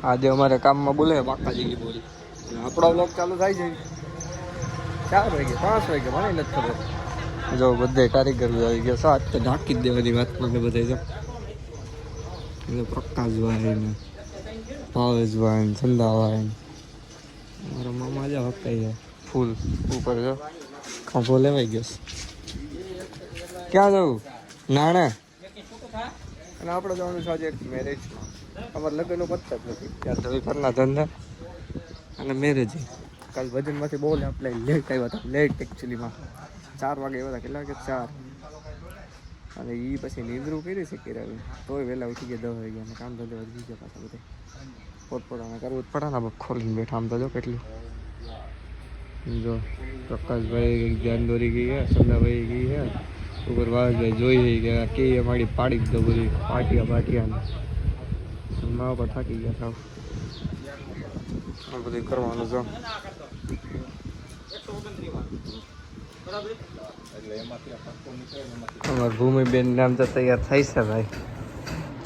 આજે અમારે કામમાં બોલે બાકાજી બોલી આપણો બ્લોગ ચાલુ થાય છે 4 વાગે 5 વાગે મને નથી ખબર જો બધે કારીગર આવી ગયા સાત તો ઢાંકી જ દેવાની વાતમાં ને બધે જો પ્રકાશભાઈ ને ભાવેશભાઈ ને સંદાભાઈ મારા મામા જો હકાઈ છે ફૂલ ઉપર જો ખંભો લેવાઈ ગયો ક્યાં જવું નાણા અને આપણે જવાનું છે આજે મેરેજમાં અમારા લગ્નનો પત્તા જ નથી ત્યાં તો ઘરના ધંધા અને મેરેજ કાલ ભજનમાંથી બહુ આપણે લેટ આવ્યા હતા લેટ એકચ્યુઅલીમાં 4 વાગે આવ્યા હતા કેટલા વાગે 4 અને એ પછી નીંદરું કરી શકી રહ્યું તોય વહેલા ઉઠી ગયા 10 વાગ્યા અને કામ ધંધે વધી ગયા પાછા બધા પોતપોતાના કરવું જ પડે ને ખોલીને બેઠા આમ તો જો કેટલું જો પ્રકાશભાઈ ધ્યાન દોરી ગઈ છે સંદાભાઈ ગઈ છે ઉપર વાસભાઈ જોઈ કે કે અમારી પાડી જ દો બધી પાટિયા મા પર થાકી ગયા સાવ આ બધું કરવાનું જો અમાર ભૂમિબેન નામ તો તૈયાર થઈ છે ભાઈ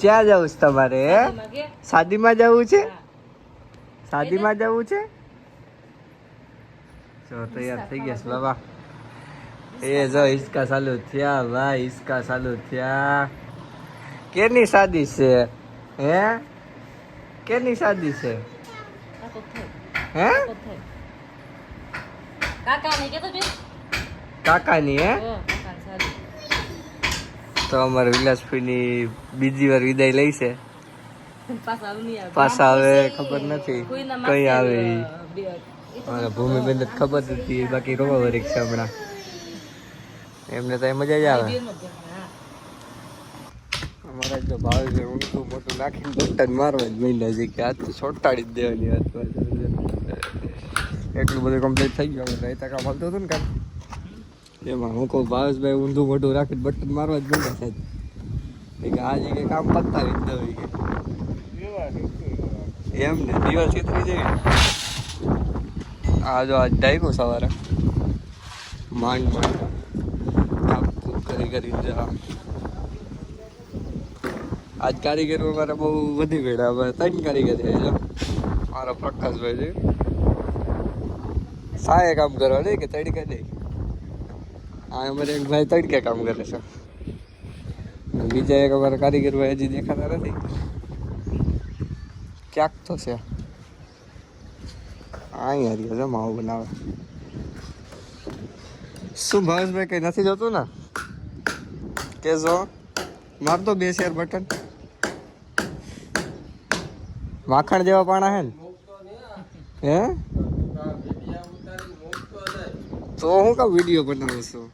ક્યાં જવું છે તમારે શાદીમાં જવું છે શાદીમાં જવું છે જો તૈયાર થઈ ગયા છે બાબા એ જો હિસકા ચાલુ થયા ભાઈ હિસકા ચાલુ થયા કેની શાદી છે હે કેની શાદી છે હે કાકાની હે તો અમારે વિલાસભાઈની બીજી વાર વિદાય લઈ છે પાછા આવે ખબર નથી કઈ આવે મારા ભૂમિબેન જ ખબર હતી બાકી રોવા છે હમણાં એમને તો મજા જ આવે અમારા જો ભાવ છે ઊંધું મોટું નાખીને બટન મારવા જ મહિના છે કે આજ તો છોટાડી જ દેવાની વાત એટલું બધું કમ્પ્લીટ થઈ ગયું હવે રહેતા કામ હાલતું હતું ને કામ એમાં હું કહું ભાવેશભાઈ ઊંધું મોટું રાખીને બટન મારવા જ મહિના સાહેબ કે આજે કે કામ પતાવી જ દઉં કે એમ ને દિવસ છેતરી જાય આ જો આજ ડાયકો સવારે માંડ કરી જા આજ કારીગર મારે બહુ વધી ગયા હવે 3 કારીગર છે જો મારો પ્રકાશભાઈ છે સાયે કામ કરવા દે કે તડકે દે આ અમારે એક ભાઈ તડકે કામ કરે છે બીજા એક અમારા કારીગર ભાઈ હજી દેખાતા નથી ક્યાંક તો છે અહીંયા રહ્યો છે માવો બનાવે શું ભાવેશભાઈ કઈ નથી જોતું ને કે જો માર તો 2 શેર બટન માખણ જેવા પાણા હે ને હે તો હું કા વિડીયો બનાવું છું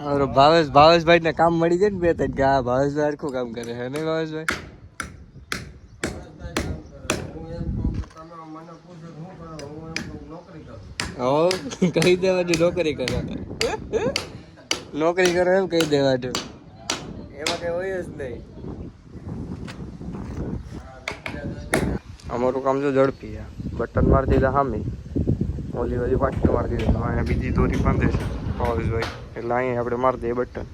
અરે ભાવેશભાઈ ને કામ મળી જાય ને 2 3 કે હા ભાવેશભાઈ હરખું કામ કરે હે નહીં ભાવેશભાઈ કહી દેવાની નોકરી કરે નોકરી કરો એમ કહી દેવાનું એમાં કઈ હોય જ નહીં અમારું કામ જો ઝડપી બટન મારી દીધા સામે ઓલી બાજુ પાછી મારી દીધા અહીંયા બીજી દોરી બાંધે છે ભાવેશભાઈ એટલે અહીંયા આપણે મારી દઈએ બટન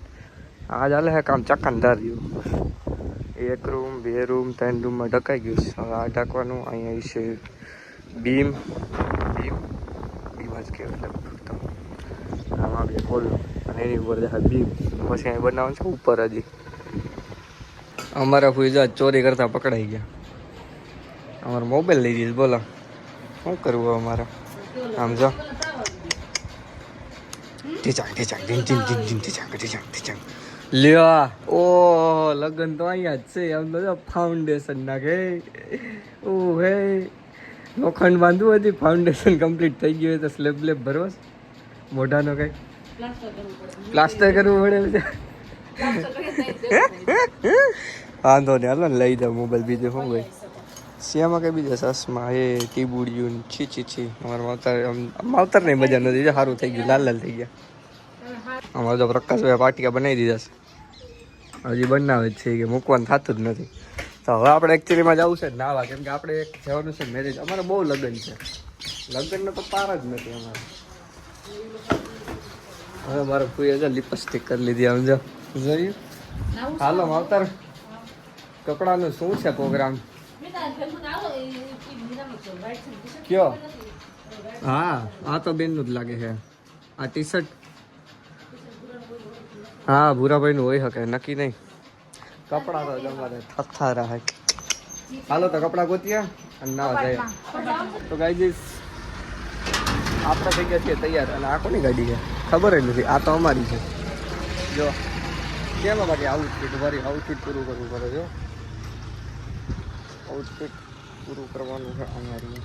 આ ચાલે છે કામ ચક્કાનદાર રહ્યું 1 રૂમ 2 રૂમ 3 રૂમમાં ઢકાઈ ગયું છે હવે આ ઢાંકવાનું અહીંયા છે બીમ જ કહેવાય આમાં બે ખોલો અને એની ઉપર દેખાય બીમ પછી અહીં બનાવવાનું છે ઉપર હજી અમારા ફૂઈ ચોરી કરતા પકડાઈ ગયા અમારો મોબાઈલ લઈ જઈશ બોલો શું કરવું અમારે આમ જો લ્યો ઓ લગન તો અહીંયા જ છે આમ તો ફાઉન્ડેશન નાખે ઓ હે લોખંડ બાંધવું હતી ફાઉન્ડેશન કમ્પ્લીટ થઈ ગયું હોય તો સ્લેબ ભરવા મોઢાનો કઈ પ્લાસ્ટર કરવું પડે વાંધો નહીં હાલો ને લઈ જાવ મોબાઈલ બીજું શું ભાઈ શિયામાં કઈ બીજા સસમાં એ ટીબુડિયું છી અમારા માવતર નહીં મજા નથી સારું થઈ ગયું લાલ થઈ ગયા અમારે તો પ્રકાશભાઈ પાટિયા બનાવી દીધા છે હજી બનાવે જ છે કે મૂકવાનું થતું જ નથી તો હવે આપણે એકચ્યુઅલીમાં જવું છે નાવા કેમ કે આપણે એક જવાનું છે મેરેજ અમારે બહુ લગ્ન છે લગ્નનો તો પાર જ નથી અમારે હવે મારો ફૂઈએ જો લિપસ્ટિક કરી લીધી આમ જો જોયું હાલો માવતર કપડાનું શું છે પ્રોગ્રામ કયો? હા આ તો બેન નું જ લાગે છે આ ટી શર્ટ. હા ભૂરાભાઈ નું હોય શકે નક્કી નહીં. કપડા તો તમારે થથા રહે. હાલો તો કપડા ગોતીએ અને ના જાય. તો ગાઈઝ આપણે થઈ ગયા છીએ તૈયાર. અને આ કોની ગાડી છે ખબર જ નથી. આ તો અમારી છે. જો કેમ બાકી આઉટફિટ મારી આઉટફિટ પૂરું કરવું પડે. જો આઉટફિટ પૂરું કરવાનું છે અમારી.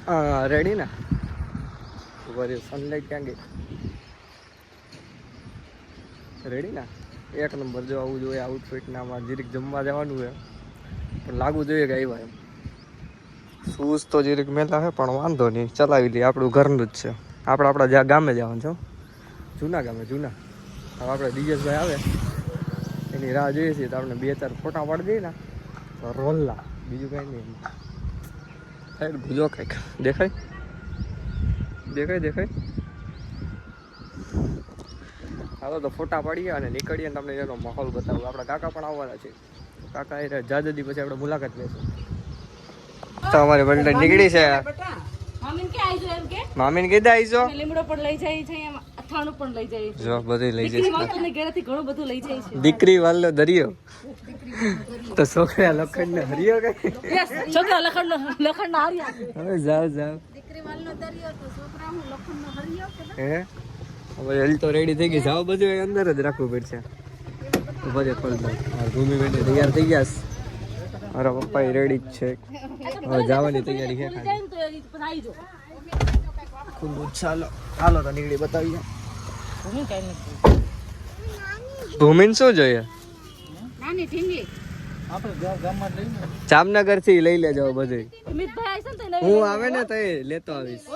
હા રેડી ને મારી સનલાઇટ ક્યાં ગઈ? રેડી ને એક નંબર. જો આવું જોઈએ આઉટફિટ ને. આમાં જીરીક જમવા જવાનું છે પણ લાગવું જોઈએ કે આવ્યા એમ. શૂઝ તો જીરીક મેલા છે પણ વાંધો નહીં ચલાવી લઈએ. આપણું ઘરનું જ છે. આપણે આપણા જ્યાં ગામે જવાનું છે. જૂના ગામે જૂના. હવે આપણે દિયેશભાઈ આવે એની રાહ જોઈએ છીએ. તો આપણે 2-4 ફોટા પાડી દઈએ ને તો રોલ્લા. બીજું કાંઈ નહીં. સાઈડ ભૂજો કંઈક દેખાય દેખાય દેખાય. હાલો તો ફોટા પાડીએ અને નીકળીએ. તમને એનો માહોલ બતાવું. આપણા કાકા પણ આવવાના છે. કાકા એ જાજદી પછી આપણે મુલાકાત લઈશું. તો અમારી બંડલ નીકળી છે. મામીને કીધા આવીજો. લીમડો પણ લઈ જાય છે, અથાણું પણ લઈ જાય છે. જો બધું લઈ જાય છે. ઘરેથી ઘણું બધું લઈ જાય છે. દીકરી વાળો દરિયો તો છોકરા લખણ ને હરિયો કે છોકરા લખણ ના હરિયા. હવે જાવ જાવ. દીકરી વાળો દરિયો તો છોકરા હું લખણ નો હરિયો કે હે. હવે હલ તો રેડી થઈ ગઈ. જાવ બધું અંદર જ રાખવું પડશે. ભલે ખોલ દો. ભૂમિ બેન તૈયાર થઈ ગયા. મારા પપ્પા રેડી જ છે. હવે જવાની તૈયારી છે. ચાલો હાલો તો નીકળી બતાવીએ. ભૂમિને શું જોઈએ? જામનગર થી લઈ લેજો બધું. હું આવે ને તો લેતો આવીશ.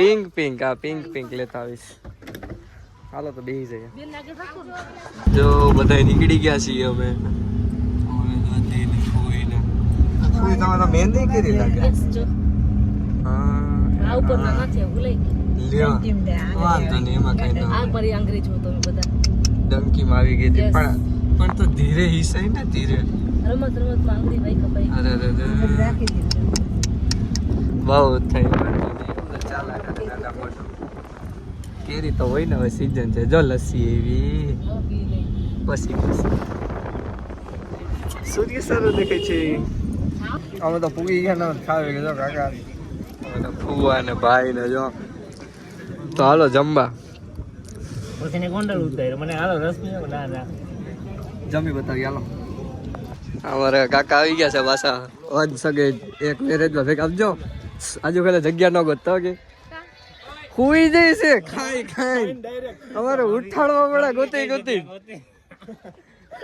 પિંક પિંક હા પિંક પિંક લેતો આવીશ. હાલો તો બેસી જઈએ. જો બધા નીકળી ગયા છીએ અમે. તમારા મહેંદી કરી લાગે. હા ઉપર ના નથી ભૂલાઈ ગઈ. વાંધો નહીં એમાં કઈ ના. આ પરી અંગ્રેજ હતો બધા. ડંકીમાં આવી ગઈ હતી પણ તો ધીરે હિસાઈ ને ધીરે. રમત રમત માં આંગળી ભાઈ કપાઈ. અરે અરે બહુ થઈ. ચાલે નાના મોટો. કેરી તો હોય ને હવે સીઝન છે. જો લસ્સી એવી પછી સૂર્ય સારું દેખાય છે. અમે તો પૂગી ગયા ને ખાવી ગયો કાકા. અમે તો ફુવા ને ભાઈ ને જો. તો હાલો જમવા. પછી ને ગોંડલ ઉતાર્યો મને. હાલો રસ પીવો. ના ના જમી બતાવી હાલો. અમારે કાકા આવી ગયા છે પાછા. અજ સગે એક મેરેજમાં ભેગા આપજો. આજુ ખાલી જગ્યા ન ગોતતો કે હુઈ જાય છે. ખાઈ ખાઈ અમારે ઉઠાડવા પડે ગોતી ગોતી.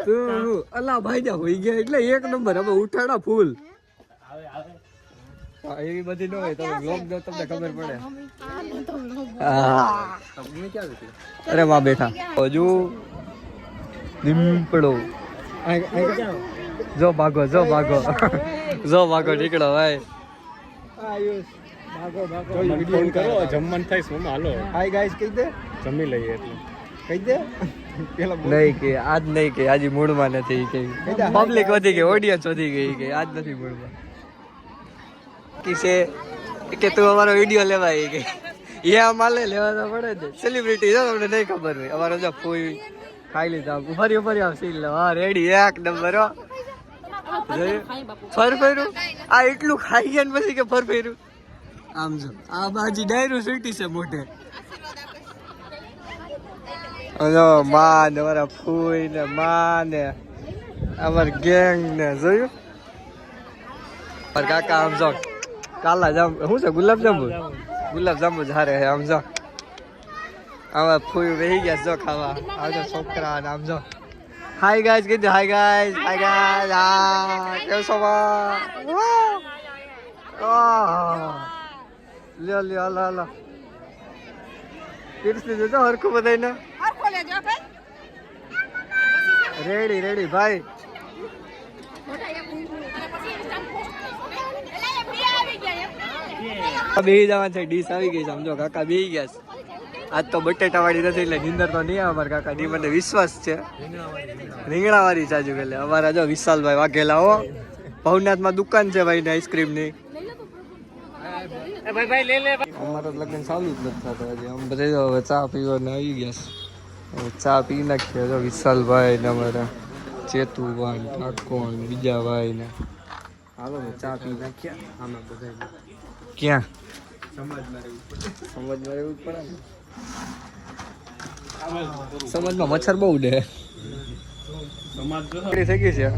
તું અલા ભાઈ જા હોઈ ગયા એટલે એક નંબર. હવે ઉઠાડા ફૂલ. એવી બધી ન હોય. તમે બ્લોગ જો તમને ખબર પડે. અરે માં બેઠા હજુ દીપડો. જો ભાગો જો ભાગો જો ભાગો નીકળો ભાઈ. ફોન કરો જમવાનું થાય શું. હાલો હાય ગાઈસ કહી દે. જમી લઈએ એટલે કહી દે. નહીં કે આજ નહીં કે આજે મૂડમાં નથી કે પબ્લિક વધી ગઈ. ઓડિયન્સ વધી ગઈ કે આજ નથી મૂડમાં. કે તું અમારો વિડીયો લેવા આવી ગઈ. એ માલે લેવા તો પડે ને. સેલિબ્રિટી છે તમને નહીં ખબર હોય. અમારો જો ફૂઈ ખાઈ લીધા. ફરી ફરી આવ સીલ લે. હા રેડી એક નંબર. ફરફેરું આ એટલું ખાઈ ગયા ને પછી કે ફરફેરું. આમ જો આ બાજી ડાયરું સ્વીટી છે મોઢે. માં ને અમારા ફૂઈ ને માં ને અમાર ગેંગ ને જોયું. કાકા આમ જો કાલા જાંબુ શું છે? ગુલાબ જાંબુ. ગુલાબ જાંબુ ઝારે છે. આમ જો આમાં ફૂઈ વહી ગયા જો ખાવા. આવજો છોકરા ને આમ જો. હાય ગાઈસ કીધું. Hi guys hi guys. હા કેમ છો? લ્યો લ્યો હાલો હાલો. પીરસી દેજો હરખું બધાને. રેડી રેડી ભાઈ. બેહી જવા છે. ડીશ આવી ગઈ સમજો. કાકા બેહી ગયા. આજ તો બટેટા વાળી નથી એટલે નીંદર તો નહીં આવે અમારા કાકા ની મને વિશ્વાસ છે. રીંગણા વાળી ચાજુ એટલે અમારા જો વિશાલભાઈ વાઘેલા હો ભવનાથમાં દુકાન છે ભાઈ ને આઈસ્ક્રીમની. અમારે લગ્ન ચાલુ જ નથી થતું હજી. આમ બધા હવે ચા પીવાને આવી ગયા છે. હવે ચા પી નાખીએ. જો વિશાલભાઈ ને અમારા ચેતુભાઈ ઠાકોર બીજા ભાઈ ને હાલો ચા પી નાખ્યા. આમાં બધા ક્યાં સમજમાં રહેવું જ પડે ને. સમાજમાં મચ્છર બહુ ડે. થઈ ગઈ છે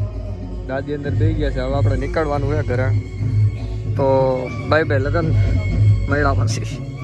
દાદી અંદર બેસી ગયા છે. હવે આપણે નીકળવાનું છે ઘરે. તો બાય બાય લગન મળ્યા પછી.